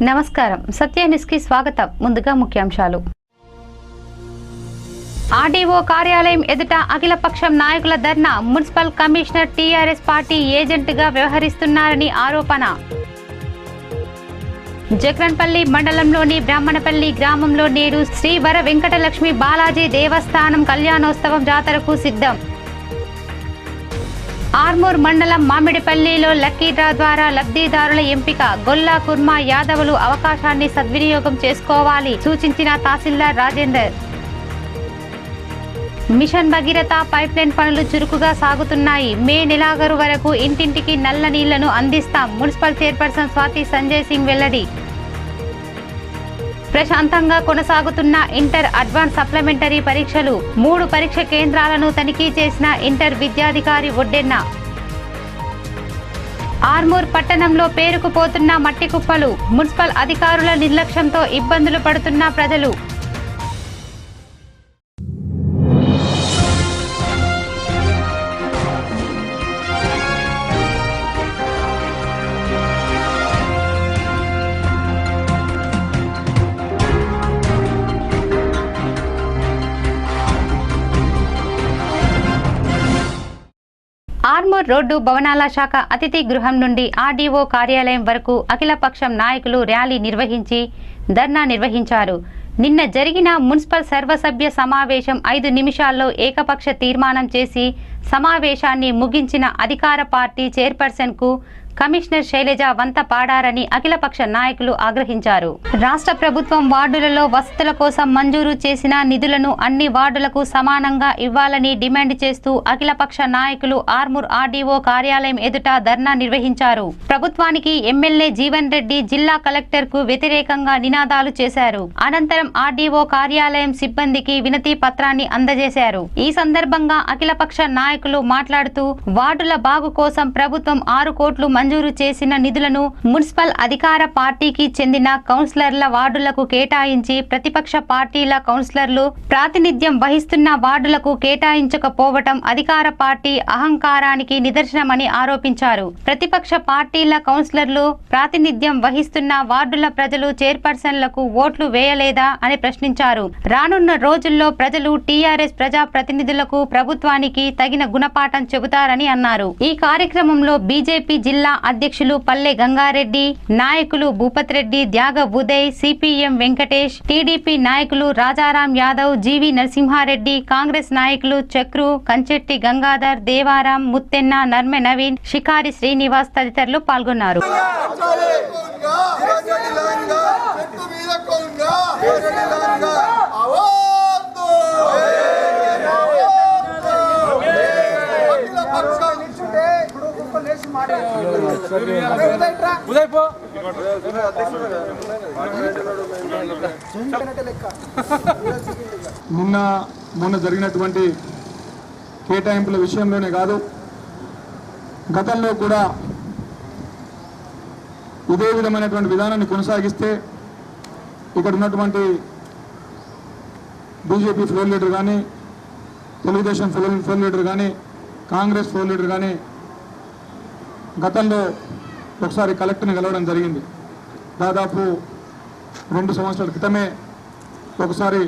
నమస్కారం సత్య న్యూస్ కి స్వాగతం. ముందుగా ముఖ్యాంశాలు. ఆర్డీఓ కార్యాలయం ఎదుట అఖిలపక్షం నాయకుల ధర్నా. మున్సిపల్ కమిషనర్ టీఆర్ఎస్ పార్టీ ఏజెంట్గా వ్యవహరిస్తున్నారని ఆరోపణ. జక్రన్పల్లి మండలంలోని బ్రాహ్మణపల్లి గ్రామంలో నేడు శ్రీ వర వెంకటలక్ష్మి బాలాజీ దేవస్థానం కళ్యాణోత్సవం జాతరకు సిద్ధం. ఆర్మూర్ మండలం మామిడిపల్లిలో లక్కీ డ్రా ద్వారా లబ్ధిదారుల ఎంపిక. గొల్లా కుర్మా యాదవులు అవకాశాన్ని సద్వినియోగం చేసుకోవాలి సూచించిన తహసీల్దార్ రాజేందర్. మిషన్ భగీరథ పైప్లైన్ పనులు చురుకుగా సాగుతున్నాయి. మే నెలాఖరు వరకు ఇంటింటికి నల్ల నీళ్లను అందిస్తాం. మున్సిపల్ చైర్పర్సన్ స్వాతి సంజయ్ సింగ్ వెల్లడి. ప్రశాంతంగా కొనసాగుతున్న ఇంటర్ అడ్వాన్స్ సప్లిమెంటరీ పరీక్షలు. 3 పరీక్ష కేంద్రాలను తనిఖీ చేసిన ఇంటర్ విద్యాధికారి ఒడ్డెన్న. ఆర్మూర్ పట్టణంలో పేరుకుపోతున్న మట్టి కుప్పలు. మున్సిపల్ అధికారుల నిర్లక్ష్యంతో ఇబ్బందులు పడుతున్న ప్రజలు. ఆర్మూర్ రోడ్డు భవనాల శాఖ అతిథి గృహం నుండి ఆర్డీఓ కార్యాలయం వరకు అఖిలపక్షం నాయకులు ర్యాలీ నిర్వహించి ధర్నా నిర్వహించారు. నిన్న జరిగిన మున్సిపల్ సర్వసభ్య సమావేశం 5 నిమిషాల్లో ఏకపక్ష తీర్మానం చేసి సమావేశాన్ని ముగించిన అధికార పార్టీ చైర్పర్సన్కు కమిషనర్ శైలజ వంత పాడారని అఖిలపక్ష నాయకులు ఆగ్రహించారు. రాష్ట్ర ప్రభుత్వం వార్డులలో వసతుల కోసం మంజూరు చేసిన నిధులను అన్ని వార్డులకు సమానంగా ఇవ్వాలని డిమాండ్ చేస్తూ అఖిలపక్ష నాయకులు ఆర్మూర్ ఆర్డీఓ కార్యాలయం ఎదుట ధర్నా నిర్వహించారు. ప్రభుత్వానికి ఎమ్మెల్యే జీవన్ రెడ్డి, జిల్లా కలెక్టర్ కు వ్యతిరేకంగా నినాదాలు చేశారు. అనంతరం ఆర్డీఓ కార్యాలయం సిబ్బందికి వినతి పత్రాన్ని అందజేశారు. ఈ సందర్భంగా అఖిలపక్ష నాయకులు మాట్లాడుతూ వార్డుల బాగు కోసం ప్రభుత్వం 6 కోట్లు మంజూరు చేసిన నిధులను మున్సిపల్ అధికార పార్టీకి చెందిన కౌన్సిలర్ల వార్డులకు కేటాయించి ప్రతిపక్ష పార్టీల కౌన్సిలర్లు ప్రాతినిధ్యం వహిస్తున్న వార్డులకు కేటాయించకపోవటం అధికార పార్టీ అహంకారానికి నిదర్శనమని ఆరోపించారు. ప్రతిపక్ష పార్టీల కౌన్సిలర్లు ప్రాతినిధ్యం వహిస్తున్న వార్డుల ప్రజలు చైర్పర్సన్లకు ఓట్లు వేయలేదా అని ప్రశ్నించారు. రానున్న రోజుల్లో ప్రజలు టీఆర్ఎస్ ప్రజా ప్రతినిధులకు ప్రభుత్వానికి తగిన గుణపాఠం చెబుతారని అన్నారు. ఈ కార్యక్రమంలో బీజేపీ జిల్లా అధ్యక్షులు పల్లె గంగారెడ్డి, నాయకులు భూపత్ రెడ్డి, త్యాగ ఉదయ్, సిపిఎం వెంకటేష్, టీడీపీ నాయకులు రాజారాం యాదవ్, జీవి నరసింహారెడ్డి, కాంగ్రెస్ నాయకులు చక్రు, కంచెట్టి గంగాధర్, దేవారాం, ముత్తెన్న, నర్మె నవీన్, షికారి శ్రీనివాస్ తదితరులు పాల్గొన్నారు. మొన్న జరిగినటువంటి కేటాయింపుల విషయంలోనే కాదు, గతంలో కూడా ఇదే విధమైనటువంటి విధానాన్ని కొనసాగిస్తే ఇక్కడ ఉన్నటువంటి బీజేపీ ఫ్లోర్ లీడర్ కానీ, తెలుగుదేశం ఫ్లోర్ లీడర్ కానీ, కాంగ్రెస్ ఫ్లోర్ లీడర్ కానీ గతంలో ఒకసారి కలెక్టర్ని కలవడం జరిగింది. దాదాపు 2 సంవత్సరాల క్రితమే ఒకసారి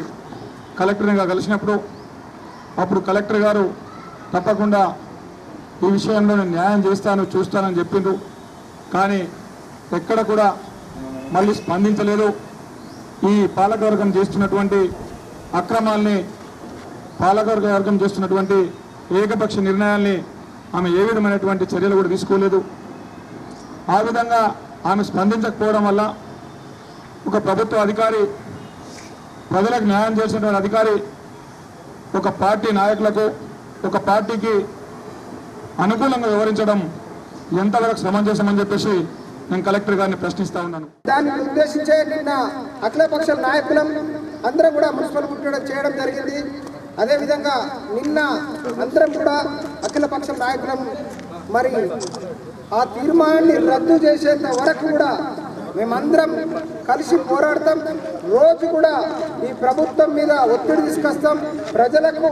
కలెక్టర్గా కలిసినప్పుడు అప్పుడు కలెక్టర్ గారు తప్పకుండా ఈ విషయంలో నేను న్యాయం చేస్తాను, చూస్తానని చెప్పిండ్రు. కానీ ఎక్కడ కూడా మళ్ళీ స్పందించలేదు. ఈ పాలకవర్గం చేస్తున్నటువంటి అక్రమాల్ని, పాలకవర్గం చేస్తున్నటువంటి ఏకపక్ష నిర్ణయాల్ని ఆమె ఏ విధమైనటువంటి చర్యలు కూడా తీసుకోలేదు. ఆ విధంగా ఆమె స్పందించకపోవడం వల్ల ఒక ప్రభుత్వ అధికారి, ప్రజలకు న్యాయం చేసినటువంటి అధికారి ఒక పార్టీ నాయకులకు, ఒక పార్టీకి అనుకూలంగా వివరించడం ఎంతవరకు సమంజసమని చెప్పేసి నేను కలెక్టర్ గారిని ప్రశ్నిస్తా ఉన్నాను. దాన్ని ఉద్దేశించే నిన్న అఖిలపక్ష నాయకులం అందరం కూడా మున్సిపల్ ముట్టడి చేయడం జరిగింది. అదేవిధంగా నిన్న అందరం కూడా అఖిలపక్షం నాయకులం మరి ఆ తీర్మానాన్ని రద్దు చేసేంత వరకు కూడా మేమందరం కలిసి పోరాడతాం. రోజు కూడా ఈ ప్రభుత్వం మీద ఒత్తిడి తీసుకొస్తాం. ప్రజలకు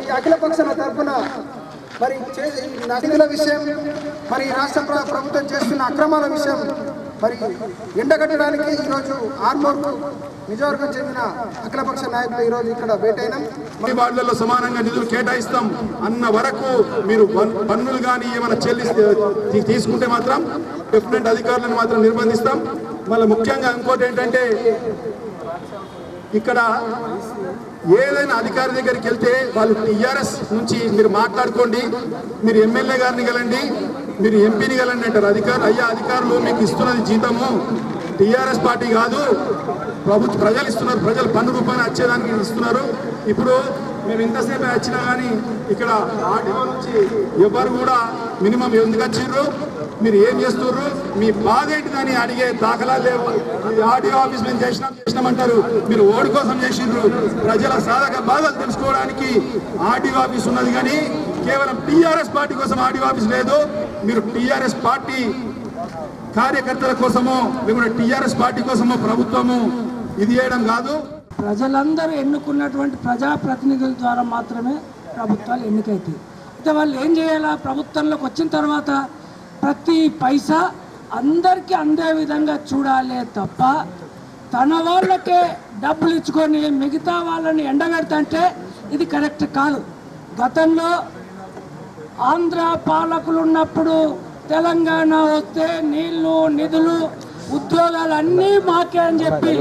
ఈ అఖిలపక్షాల తరఫున మరి నిధుల విషయం, మరి రాష్ట్ర ప్రభుత్వం చేస్తున్న అక్రమాల విషయం మరి ఎండగట్టడానికి ఈరోజు ఆర్మూర్కు నిజవర్గం చెందిన అఖిలపక్ష నాయకులు ఈరోజు ఇక్కడ భేటైనాం. వార్డులలో సమానంగా నిధులు కేటాయిస్తాం అన్న వరకు మీరు పన్నులు కానీ ఏమైనా తీసుకుంటే మాత్రం డిఫరెంట్ అధికారులను మాత్రం నిర్బంధిస్తాం. మళ్ళీ ముఖ్యంగా ఇంకోటి ఏంటంటే ఇక్కడ ఏదైనా అధికారి దగ్గరికి వెళ్తే వాళ్ళు టీఆర్ఎస్ నుంచి మీరు మాట్లాడుకోండి, మీరు ఎమ్మెల్యే గారిని గెలండి, మీరు ఎంపీని గెలండి అంటారు. అధికారులు మీకు ఇస్తున్నది జీతము టీఆర్ఎస్ పార్టీ కాదు, ప్రజలు ఇస్తున్నారు, ప్రజలు పన్ను రూపాయలు వచ్చేదానికి ఇస్తున్నారు. ఇప్పుడు మేము ఇంతసేపు వచ్చినా కానీ ఇక్కడ ఆర్టీఓ నుంచి ఎవరు కూడా మినిమం ఎందుకు వచ్చిర్రు, మీరు ఏం చేస్తుర్రు, మీ బాధ ఏంటిదని అడిగే దాఖలా లేవు. ఆర్టీఓ ఆఫీస్ మేము చేసినామంటారు, మీరు ఓడి కోసం చేసిండ్రు. ప్రజల సాధక బాధలు తెలుసుకోవడానికి ఆర్టీఓ ఆఫీస్ ఉన్నది కానీ కేవలం టీఆర్ఎస్ పార్టీ కోసం ఆర్టీఓ ఆఫీస్ లేదు. మీరు టీఆర్ఎస్ పార్టీ కార్యకర్తల కోసమో లేకుంటే టీఆర్ఎస్ పార్టీ కోసమో ప్రభుత్వము ఇది చేయడం కాదు. ప్రజలందరూ ఎన్నుకున్నటువంటి ప్రజాప్రతినిధుల ద్వారా మాత్రమే ప్రభుత్వాలు ఎన్నికైతాయి. అయితే వాళ్ళు ఏం చేయాలా, ప్రభుత్వంలోకి వచ్చిన తర్వాత ప్రతి పైసా అందరికీ అందే విధంగా చూడాలే తప్ప తన వాళ్ళకే డబ్బులు ఇచ్చుకొని మిగతా వాళ్ళని ఎండగడతంటే ఇది కరెక్ట్ కాదు. గతంలో ఆంధ్ర పాలకులు ఉన్నప్పుడు తెలంగాణ వస్తే నీళ్లు నిధులు ఉద్యోగాలు అన్నీ మాకే అని చెప్పి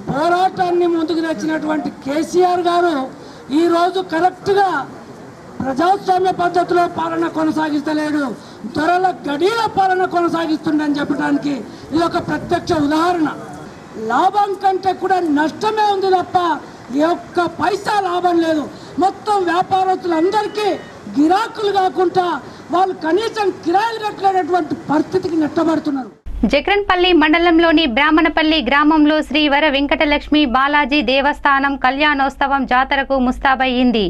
పోరాటాన్ని ముందుకు తెచ్చినటువంటి కేసీఆర్ గారు ఈరోజు కరెక్ట్గా ప్రజాస్వామ్య పద్ధతిలో పాలన కొనసాగిస్తలేడు, త్వరలో గడిల పాలన కొనసాగిస్తుండని చెప్పడానికి ఇది ఒక ప్రత్యక్ష ఉదాహరణ. లాభం కంటే కూడా నష్టమే ఉంది తప్ప ఈ ఒక్క పైసా లాభం లేదు. మొత్తం వ్యాపారస్తులందరికీ గిరాకులు కాకుండా వాళ్ళు కనీసం కిరాయిలు కట్టలేనటువంటి పరిస్థితికి నెట్టబడుతున్నారు. జక్రన్పల్లి మండలంలోని బ్రాహ్మణపల్లి గ్రామంలో శ్రీ వర వెంకటలక్ష్మి బాలాజీ దేవస్థానం కళ్యాణోత్సవం జాతరకు ముస్తాబయ్యింది.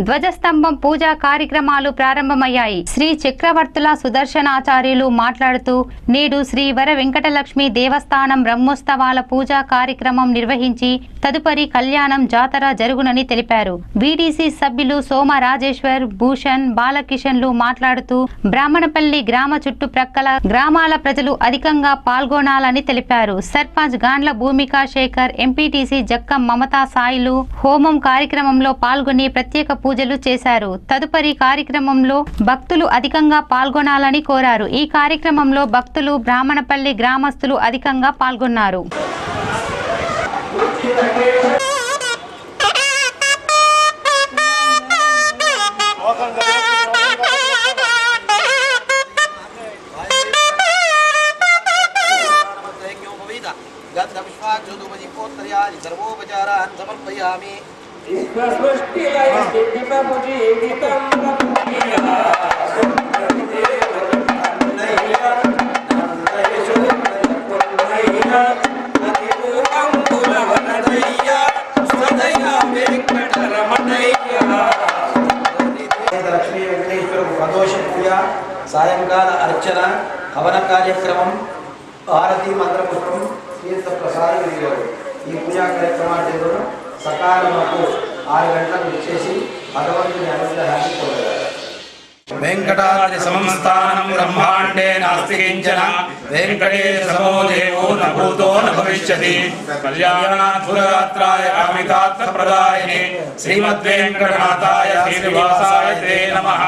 ధ్వజస్తంభం పూజా కార్యక్రమాలు ప్రారంభమయ్యాయి. శ్రీ చక్రవర్తుల సుదర్శనాచార్యులు మాట్లాడుతూ నేడు శ్రీ వర వెంకటలక్ష్మి దేవస్థానం బ్రహ్మోత్సవాల పూజా కార్యక్రమం నిర్వహించి తదుపరి కళ్యాణం జాతర జరుగునని తెలిపారు. వీడీసీ సభ్యులు సోమ రాజేశ్వర్, భూషణ్, బాలకిషన్లు మాట్లాడుతూ బ్రాహ్మణపల్లి గ్రామ చుట్టుప్రక్కల గ్రామాల ప్రజలు అధికంగా పాల్గొనాలని తెలిపారు. సర్పంచ్ గాండ్ల భూమికా శేఖర్, ఎంపీటీసీ జక్కం మమతా సాయిలు హోమం కార్యక్రమంలో పాల్గొని ప్రత్యేక పూజలు చేశారు. తదుపరి కార్యక్రమంలో భక్తులు అధికంగా పాల్గొనాలని కోరారు. ఈ కార్యక్రమంలో భక్తులు, బ్రాహ్మణపల్లి గ్రామస్తులు అధికంగా పాల్గొన్నారు. సాయంకాల అర్చన, హవన కార్యక్రమం, భారతీ మంత్రపుష్పం, తీర్థ ప్రసాదం. ఈ పూజా కార్యక్రమాలు సకాలంలో 6 గంటలకు వచ్చేసి భగవంతుని అనుగ్రహాన్ని పొందగలరు. వెంకటాద్రి సమస్తానం బ్రహ్మాండే నాస్తి కించన వెంకటేశమో దేవో న భూతో న భవిష్యతి కళ్యాణాద్భుతగాత్రాయ కామితార్థ ప్రదాయినే శ్రీమద్వేంకటనాథాయ శ్రీనివాసాయ తే నమః.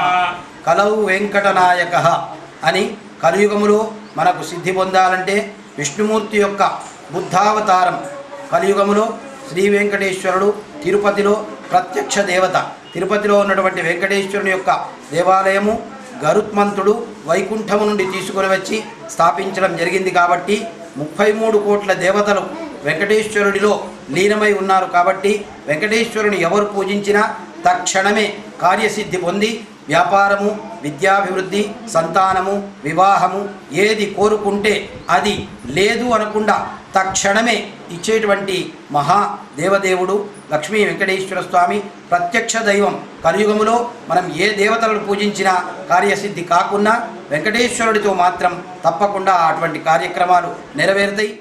కలవు వెంకటనాయక అని కలియుగములో మనకు సిద్ధి పొందాలంటే విష్ణుమూర్తి యొక్క బుద్ధావతారం. కలియుగములో శ్రీ వెంకటేశ్వరుడు తిరుపతిలో ప్రత్యక్ష దేవత. తిరుపతిలో ఉన్నటువంటి వెంకటేశ్వరుని యొక్క దేవాలయము గరుత్మంతుడు వైకుంఠము నుండి తీసుకుని వచ్చి స్థాపించడం జరిగింది. కాబట్టి 33 కోట్ల దేవతలు వెంకటేశ్వరుడిలో లీనమై ఉన్నారు. కాబట్టి వెంకటేశ్వరుని ఎవరు పూజించినా తక్షణమే కార్యసిద్ధి పొంది వ్యాపారము, విద్యాభివృద్ధి, సంతానము, వివాహము ఏది కోరుకుంటే అది లేదు అనకుండా తక్షణమే ఇచ్చేటువంటి మహా దేవదేవుడు లక్ష్మీ వెంకటేశ్వర స్వామి ప్రత్యక్ష దైవం. కలియుగములో మనం ఏ దేవతలను పూజించినా కార్యసిద్ధి కాకున్నా వెంకటేశ్వరుడితో మాత్రం తప్పకుండా అటువంటి కార్యక్రమాలు నెరవేరుతాయి.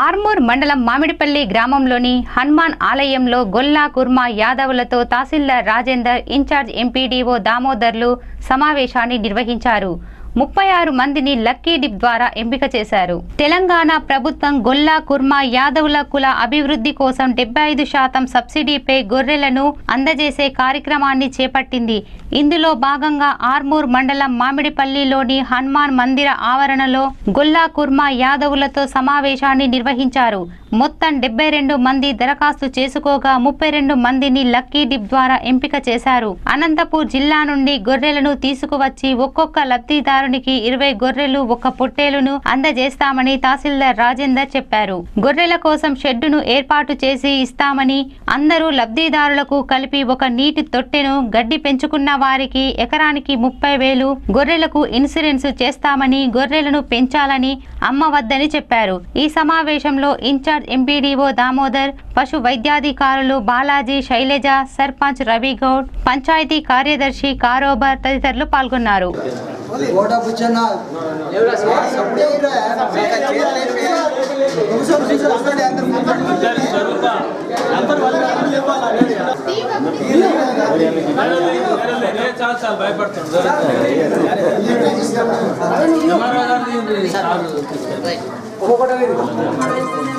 ఆర్మూర్ మండలం మామిడిపల్లి గ్రామంలోని హనుమాన్ ఆలయంలో గొల్లా కుర్మా యాదవులతో తహసీల్దార్ రాజేందర్, ఇన్ఛార్జ్ ఎంపీడీఓ దామోదర్లు సమావేశాన్ని నిర్వహించారు. 36 మందిని లక్కీ డిప్ ద్వారా ఎంపిక చేశారు. తెలంగాణ ప్రభుత్వం గొల్లా కుర్మా యాదవుల కుల అభివృద్ధి కోసం 75% సబ్సిడీపై గొర్రెలను అందజేసే కార్యక్రమాన్ని చేపట్టింది. ఇందులో భాగంగా ఆర్మూర్ మండలం మామిడిపల్లిలోని హనుమాన్ మందిర ఆవరణలో గొల్లా కుర్మా యాదవులతో సమావేశాన్ని నిర్వహించారు. మొత్తం 72 మంది దరఖాస్తు చేసుకోగా 32 మందిని లక్కీ డిప్ ద్వారా ఎంపిక చేశారు. అనంతపూర్ జిల్లా నుండి గొర్రెలను తీసుకువచ్చి ఒక్కొక్క లబ్ధిదారునికి 20 గొర్రెలు 1 పొట్టేలును అందజేస్తామని తహసీల్దార్ రాజేందర్ చెప్పారు. గొర్రెల కోసం షెడ్డును ఏర్పాటు చేసి ఇస్తామని, అందరూ లబ్ధిదారులకు కలిపి ఒక నీటి తొట్టెను, గడ్డి పెంచుకున్న వారికి ఎకరానికి 30,000, గొర్రెలకు ఇన్సూరెన్స్ చేస్తామని, గొర్రెలను పెంచాలని అమ్మవద్దని చెప్పారు. ఈ సమావేశంలో ఇన్ఛార్జ్ ఎంపీడీఓ దామోదర్, పశు వైద్యాధికారులు బాలాజీ, శైలజ, సర్పంచ్ రవిగౌడ్, పంచాయతీ కార్యదర్శి కారోబార్ తదితరులు పాల్గొన్నారు.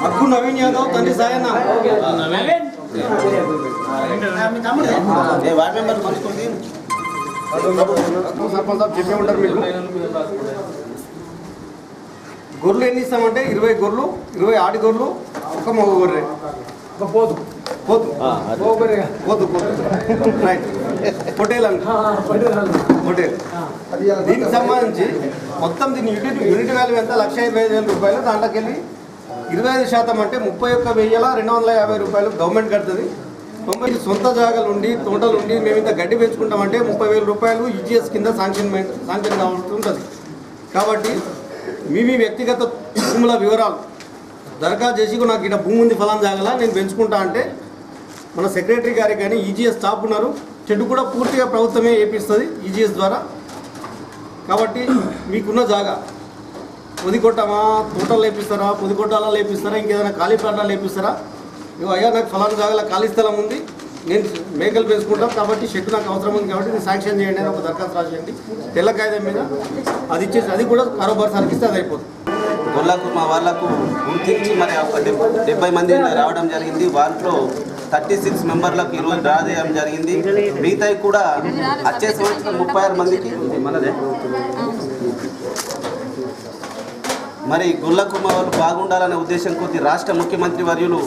అక్కు నవీన్ యాదవ్ తండ్రి సాయన్న వార్డ్ మెంబర్ పంచుకుంది సర్పంచ్ సాబ్ చెప్పే ఉంటారు. మీకు గొర్రెలు ఎన్ని ఇస్తామంటే 20 గొర్రెలు, 20 ఆడి గొర్రెలు, 1 మగ గొర్రె, పోతు పోతు పోతు రైట్ పొటేల్ అండి పొటేల్. దీనికి సంబంధించి మొత్తం దీని యూనిట్ వాల్యూ ఎంత 1,55,000 రూపాయలు. దాంట్లోకి వెళ్ళి 25% అంటే 31,250 రూపాయలు గవర్నమెంట్ కడుతుంది. 90 సొంత జాగాలు ఉండి తోటలు ఉండి మేము ఇంత గడ్డి పెంచుకుంటామంటే 30,000 రూపాయలు ఈజీఎస్ కింద శాంక్షన్ కావాల్సి ఉంటుంది. కాబట్టి మీ వ్యక్తిగత భూముల వివరాలు దరఖాస్తు చేసి నాకు ఇక్కడ భూమి ఉంది ఫలానా జాగాల నేను పెంచుకుంటా అంటే మన సెక్రటరీ గారికి కానీ ఈజీఎస్ స్టాఫ్ ఉన్నారు. చెట్టు కూడా పూర్తిగా ప్రభుత్వమే వేపిస్తుంది ఈజీఎస్ ద్వారా. కాబట్టి మీకున్న జాగా పొదికొట్టమా, తోటలు లేపిస్తారా, పొదికొట్టాలా లేపిస్తారా, ఇంకేదైనా ఖాళీ ప్లాట్లు లేపిస్తారా, అయ్యా నాకు ఫలానా జాగాల ఖాళీ స్థలం ఉంది, నేను మేకలు పెంచుకుంటాం కాబట్టి షెడ్ నాకు అవసరం ఉంది కాబట్టి నేను శాంక్షన్ చేయండి అని ఒక దరఖాస్తు రాసేయండి తెల్ల కాగితం మీద. అది ఇచ్చేసి అది కూడా కారోబార్ సార్కి ఇస్తే అది అయిపోతుంది. గొల్లా కుర్మా వాళ్ళకు గుర్తించి మరి ఒక 70 మంది రావడం జరిగింది. వాటిలో 36 మెంబర్లకు ఈరోజు డ్రా చేయడం జరిగింది. మిగతాయి కూడా వచ్చే సంవత్సరం 36 మందికి మరి గొల్లా కుర్మా వాళ్ళు బాగుండాలనే ఉద్దేశం కొద్ది రాష్ట్ర ముఖ్యమంత్రి వర్యులు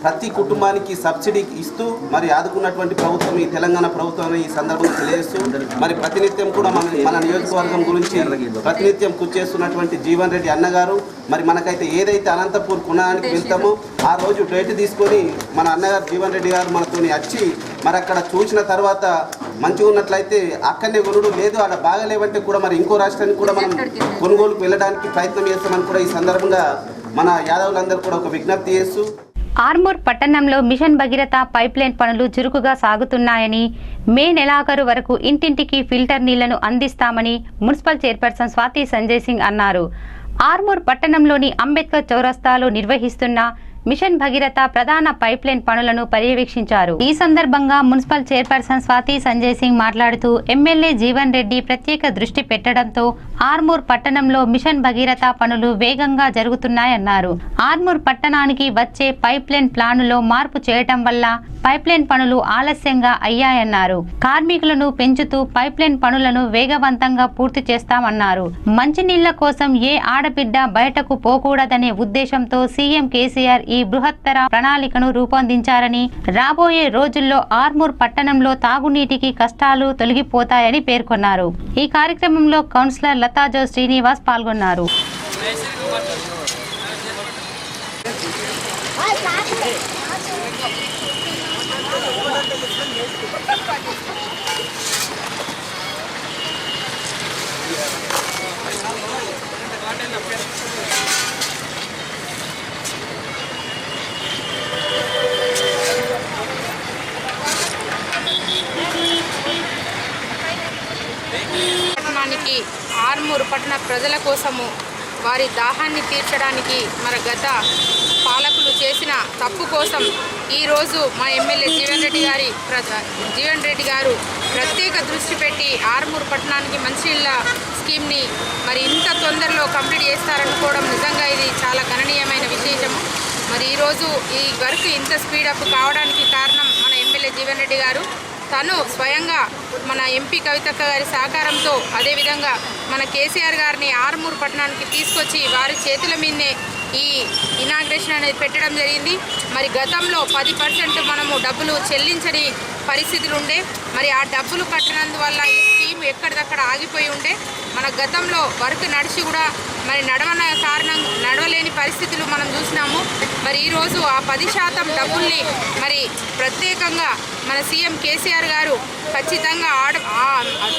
ప్రతి కుటుంబానికి సబ్సిడీ ఇస్తూ మరి ఆదుకున్నటువంటి ప్రభుత్వం ఈ తెలంగాణ ప్రభుత్వం ఈ సందర్భంగా తెలియజేస్తూ మరి ప్రతినిత్యం కూడా మన నియోజకవర్గం గురించి ప్రతినిత్యం కృషి చేస్తున్నటువంటి జీవన్ రెడ్డి అన్నగారు మరి మనకైతే ఏదైతే అనంతపూర్ కొనడానికి వెళ్తామో ఆ రోజు డేట్ తీసుకొని మన అన్నగారు జీవన్ రెడ్డి గారు మనతో వచ్చి మరి అక్కడ చూసిన తర్వాత మంచిగా ఉన్నట్లయితే అక్కడనే కొనుడు లేదు, అక్కడ బాగాలేవంటే కూడా మరి ఇంకో రాష్ట్రానికి కూడా మనం కొనుగోలుకు వెళ్ళడానికి ప్రయత్నం చేస్తామని కూడా ఈ సందర్భంగా మన యాదవులందరూ కూడా ఒక విజ్ఞప్తి చేస్తూ ఆర్మూర్ పట్టణంలో మిషన్ భగీరథ పైప్లైన్ పనులు చురుకుగా సాగుతున్నాయని, మే నెలాఖరు వరకు ఇంటింటికి ఫిల్టర్ నీళ్లను అందిస్తామని మున్సిపల్ చైర్పర్సన్ స్వాతి సంజయ్ సింగ్ అన్నారు. ఆర్మూర్ పట్టణంలోని అంబేద్కర్ చౌరస్తాలో నిర్వహిస్తున్న మిషన్ భగీరథ ప్రధాన పైప్లైన్ పనులను పర్యవేక్షించారు. ఈ సందర్భంగా మున్సిపల్ చైర్పర్సన్ స్వాతి సంజయ్ సింగ్ మాట్లాడుతూ ఎమ్మెల్యే జీవన్ రెడ్డి ప్రత్యేక దృష్టి పెట్టడంతో ఆర్మూర్ పట్టణంలో మిషన్ భగీరథ పనులు వేగంగా జరుగుతున్నాయన్నారు. ఆర్మూర్ పట్టణానికి వచ్చే పైప్లైన్ ప్లానులో మార్పు చేయటం వల్ల పైప్లైన్ పనులు ఆలస్యంగా అయ్యాయన్నారు. కార్మికులను పెంచుతూ పైప్లైన్ పనులను వేగవంతంగా పూర్తి చేస్తామన్నారు. మంచినీళ్ల కోసం ఏ ఆడబిడ్డ బయటకు పోకూడదనే ఉద్దేశంతో సీఎం కేసీఆర్ ఈ బృహత్తర ప్రణాళికను రూపొందించారని, రాబోయే రోజుల్లో ఆర్మూర్ పట్టణంలో తాగునీటికి కష్టాలు తొలగిపోతాయని పేర్కొన్నారు. ఈ కార్యక్రమంలో కౌన్సిలర్ లతాజో శ్రీనివాస్ పాల్గొన్నారు. పట్టణానికి ఆర్మూరు పట్టణ ప్రజల కోసము వారి దాహాన్ని తీర్చడానికి మన గత పాలకులు చేసిన తప్పు కోసం ఈరోజు మా ఎమ్మెల్యే జీవన్ రెడ్డి గారు ప్రత్యేక దృష్టి పెట్టి ఆర్మూరు పట్టణానికి మంచినీళ్ళ స్కీమ్ని మరి ఇంత తొందరలో కంప్లీట్ చేస్తారనుకోవడం నిజంగా ఇది చాలా గణనీయమైన విశేషము. మరి ఈరోజు ఈ వర్క్ ఇంత స్పీడప్ కావడానికి కారణం మన ఎమ్మెల్యే జీవన్ రెడ్డి గారు. తను స్వయంగా మన ఎంపీ కవితక్క గారి సహకారంతో అదేవిధంగా మన కేసీఆర్ గారిని ఆర్మూర్ పట్టణానికి తీసుకొచ్చి వారి చేతుల మీదనే ఈ ఇనాగ్రేషన్ అనేది పెట్టడం జరిగింది. మరి గతంలో 10% మనము డబ్బులు చెల్లించని పరిస్థితులు ఉండే, మరి ఆ డబ్బులు కట్టినందువల్ల ఈ స్కీమ్ ఎక్కడిదక్కడ ఆగిపోయి ఉండే. మన గతంలో వర్క్ నడిచి కూడా మరి నడవలేని పరిస్థితులు మనం చూసినాము. మరి ఈరోజు ఆ 10% డబ్బుల్ని మరి ప్రత్యేకంగా మన సీఎం కేసీఆర్ గారు ఖచ్చితంగా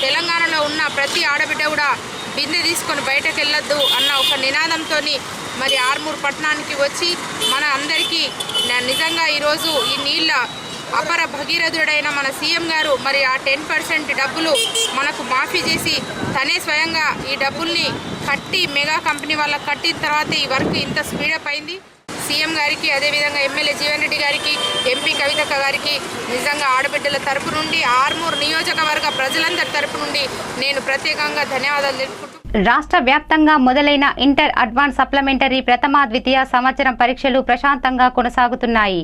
తెలంగాణలో ఉన్న ప్రతి ఆడబిడ్డ కూడా బిందె తీసుకొని బయటకు వెళ్ళొద్దు అన్న ఒక నినాదంతో మరి ఆర్మూర్ పట్టణానికి వచ్చి మన అందరికీ నిజంగా ఈరోజు ఈ నీళ్ళ అపర భగీరథుడైన మన సీఎం గారు మరి ఆ 10% డబ్బులు మనకు మాఫీ చేసి తనే స్వయంగా ఈ డబ్బుల్ని కట్టి మెగా కంపెనీ వాళ్ళకి కట్టిన తర్వాత ఈ వర్క్ ఇంత స్పీడప్ అయింది. సీఎం గారికి అదేవిధంగా ఎమ్మెల్యే జీవన్ రెడ్డి గారికి ఎంపీ కవితక్క గారికి నిజంగా ఆడబిడ్డల తరపు నుండి ఆర్మూర్ నియోజకవర్గ ప్రజలందరి తరపు నుండి నేను ప్రత్యేకంగా ధన్యవాదాలు తెలుపుకుంటూ రాష్ట్ర వ్యాప్తంగా మొదలైన ఇంటర్ అడ్వాన్స్ సప్లిమెంటరీ ప్రథమ ద్వితీయ సంవత్సరం పరీక్షలు ప్రశాంతంగా కొనసాగుతున్నాయి.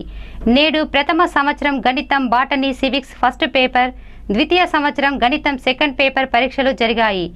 నేడు ప్రథమ సంవత్సరం గణితం బాటనీ సివిక్స్ ఫస్ట్ పేపర్, ద్వితీయ సంవత్సరం గణితం సెకండ్ పేపర్ పరీక్షలు జరిగాయి.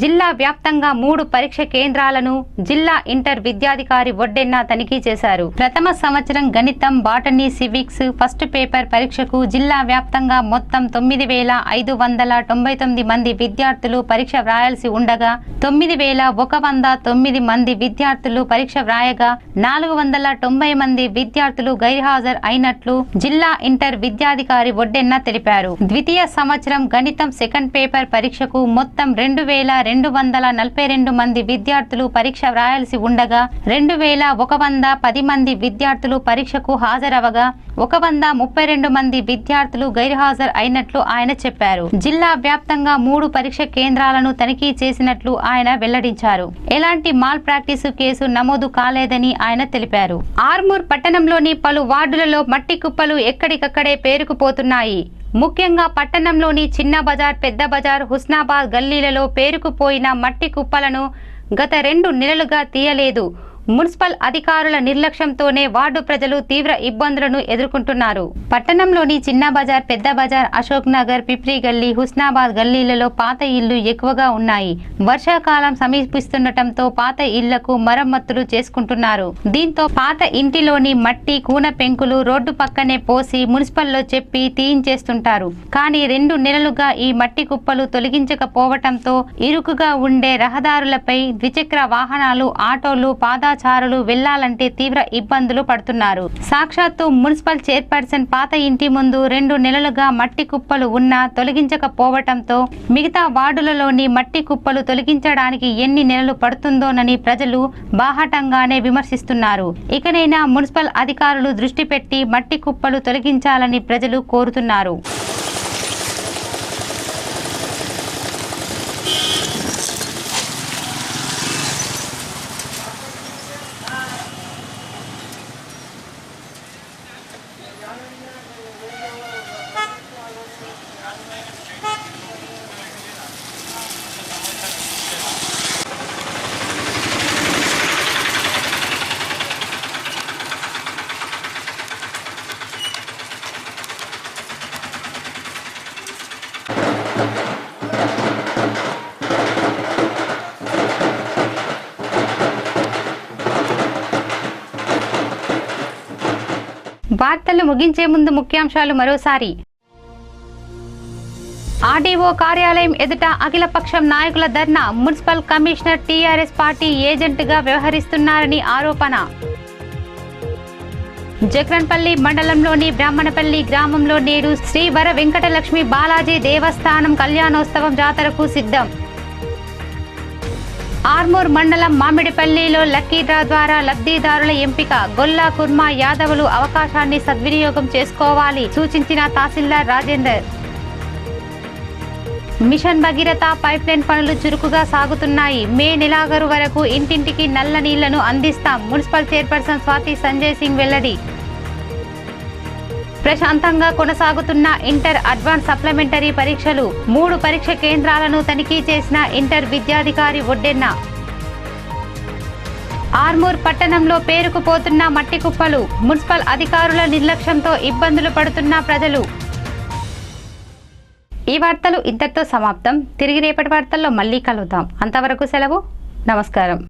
జిల్లా వ్యాప్తంగా 3 పరీక్ష కేంద్రాలను జిల్లా ఇంటర్ విద్యాధికారి వడ్డెన్న తనిఖీ చేశారు. ప్రథమ సంవత్సరం గణితం బాటనీ సివిక్స్ ఫస్ట్ పేపర్ పరీక్షకు జిల్లా వ్యాప్తంగా మొత్తం 9,599 మంది విద్యార్థులు పరీక్ష వ్రాయాల్సి ఉండగా 9,109 మంది విద్యార్థులు పరీక్ష వ్రాయగా 490 మంది విద్యార్థులు గైర్హాజరు అయినట్లు జిల్లా ఇంటర్ విద్యాధికారి వడ్డెన్న తెలిపారు. ద్వితీయ సంవత్సరం గణితం సెకండ్ పేపర్ పరీక్షకు మొత్తం 2,242 మంది విద్యార్థులు పరీక్ష వ్రాయాల్సి ఉండగా 2,110 మంది విద్యార్థులు పరీక్షకు హాజరవగా 132 మంది విద్యార్థులు గైర్హాజరు అయినట్లు ఆయన చెప్పారు. జిల్లా వ్యాప్తంగా 3 పరీక్ష కేంద్రాలను తనిఖీ చేసినట్లు ఆయన వెల్లడించారు. ఎలాంటి మాల్ ప్రాక్టీస్ కేసు నమోదు కాలేదని ఆయన తెలిపారు. ఆర్మూర్ పట్టణంలోని పలు వార్డులలో మట్టి కుప్పలు ఎక్కడికక్కడే పేరుకుపోతున్నాయి. ముఖ్యంగా పట్టణంలోని చిన్న బజార్, పెద్ద బజార్, హుస్నాబాద్ గల్లీలలో పేరుకుపోయిన మట్టి కుప్పలను గత 2 నెలలుగా తీయలేదు. మున్సిపల్ అధికారుల నిర్లక్ష్యంతోనే వార్డు ప్రజలు తీవ్ర ఇబ్బందులను ఎదుర్కొంటున్నారు. పట్టణంలోని చిన్న బజార్, పెద్ద బజార్, అశోక్ నగర్, పిప్రి గల్లీ, హుస్నాబాద్ గల్లీలలో పాత ఇళ్లు ఎక్కువగా ఉన్నాయి. వర్షాకాలం సమీపిస్తుండటంతో పాత ఇళ్లకు మరమ్మతులు చేసుకుంటున్నారు. దీంతో పాత ఇంటిలోని మట్టి, కూన పెంకులు రోడ్డు పక్కనే పోసి మున్సిపల్లో చెప్పి తీయించేస్తుంటారు. కానీ 2 నెలలుగా ఈ మట్టి కుప్పలు తొలగించకపోవటంతో ఇరుకుగా ఉండే రహదారులపై ద్విచక్ర వాహనాలు, ఆటోలు, పాదాచారులు వెళ్లాలంటే తీవ్ర ఇబ్బందులు పడుతున్నారు. సాక్షాత్తు మున్సిపల్ చైర్పర్సన్ పాత ఇంటి ముందు 2 నెలలుగా మట్టి కుప్పలు ఉన్నా తొలగించకపోవటంతో మిగతా వార్డులలోని మట్టి కుప్పలు తొలగించడానికి ఎన్ని నెలలు పడుతుందోనని ప్రజలు బాహాటంగానే విమర్శిస్తున్నారు. ఇకనైనా మున్సిపల్ అధికారులు దృష్టి పెట్టి మట్టి కుప్పలు తొలగించాలని ప్రజలు కోరుతున్నారు. వార్తలు ముగించే ముందు ముఖ్యాంశాలు మరోసారి. ఆర్డీఓ కార్యాలయం ఎదుట అఖిలపక్షం నాయకుల ధర్నా. మున్సిపల్ కమిషనర్ టీఆర్ఎస్ పార్టీ ఏజెంట్గా వ్యవహరిస్తున్నారని ఆరోపణ. జక్రన్పల్లి మండలంలోని బ్రాహ్మణపల్లి గ్రామంలో నేడు శ్రీ వర వెంకటలక్ష్మి బాలాజీ దేవస్థానం కళ్యాణోత్సవం జాతరకు సిద్ధం. ఆర్మూర్ మండలం మామిడిపల్లిలో లక్కీ డ్రా ద్వారా లబ్ధిదారుల ఎంపిక. గొల్లా కుర్మా యాదవులు అవకాశాన్ని సద్వినియోగం చేసుకోవాలి సూచించిన తహసీల్దార్ రాజేందర్. మిషన్ భగీరథ పైప్లైన్ పనులు చురుకుగా సాగుతున్నాయి. మే నెలాఖరు వరకు ఇంటింటికి నల్ల నీళ్లను అందిస్తాం. మున్సిపల్ చైర్పర్సన్ స్వాతి సంజయ్ సింగ్ వెల్లడి. ప్రశాంతంగా కొనసాగుతున్న ఇంటర్ అడ్వాన్స్ సప్లిమెంటరీ పరీక్షలు 3 పరీక్ష కేంద్రాలను తనిఖీ చేసిన ఇంటర్ విద్యాధికారి ఒడ్డెన్న. ఆర్మూర్ పట్టణంలో పేరుకుపోతున్న మట్టి కుప్పలు, మున్సిపల్ అధికారుల నిర్లక్ష్యంతో ఇబ్బందులు పడుతున్న ప్రజలు. ఈ వార్తలు ఇంతటితో సమాప్తం. తిరిగి రేపటి వార్తల్లో మళ్ళీ కలుద్దాం. అంతవరకు సెలవు. నమస్కారం.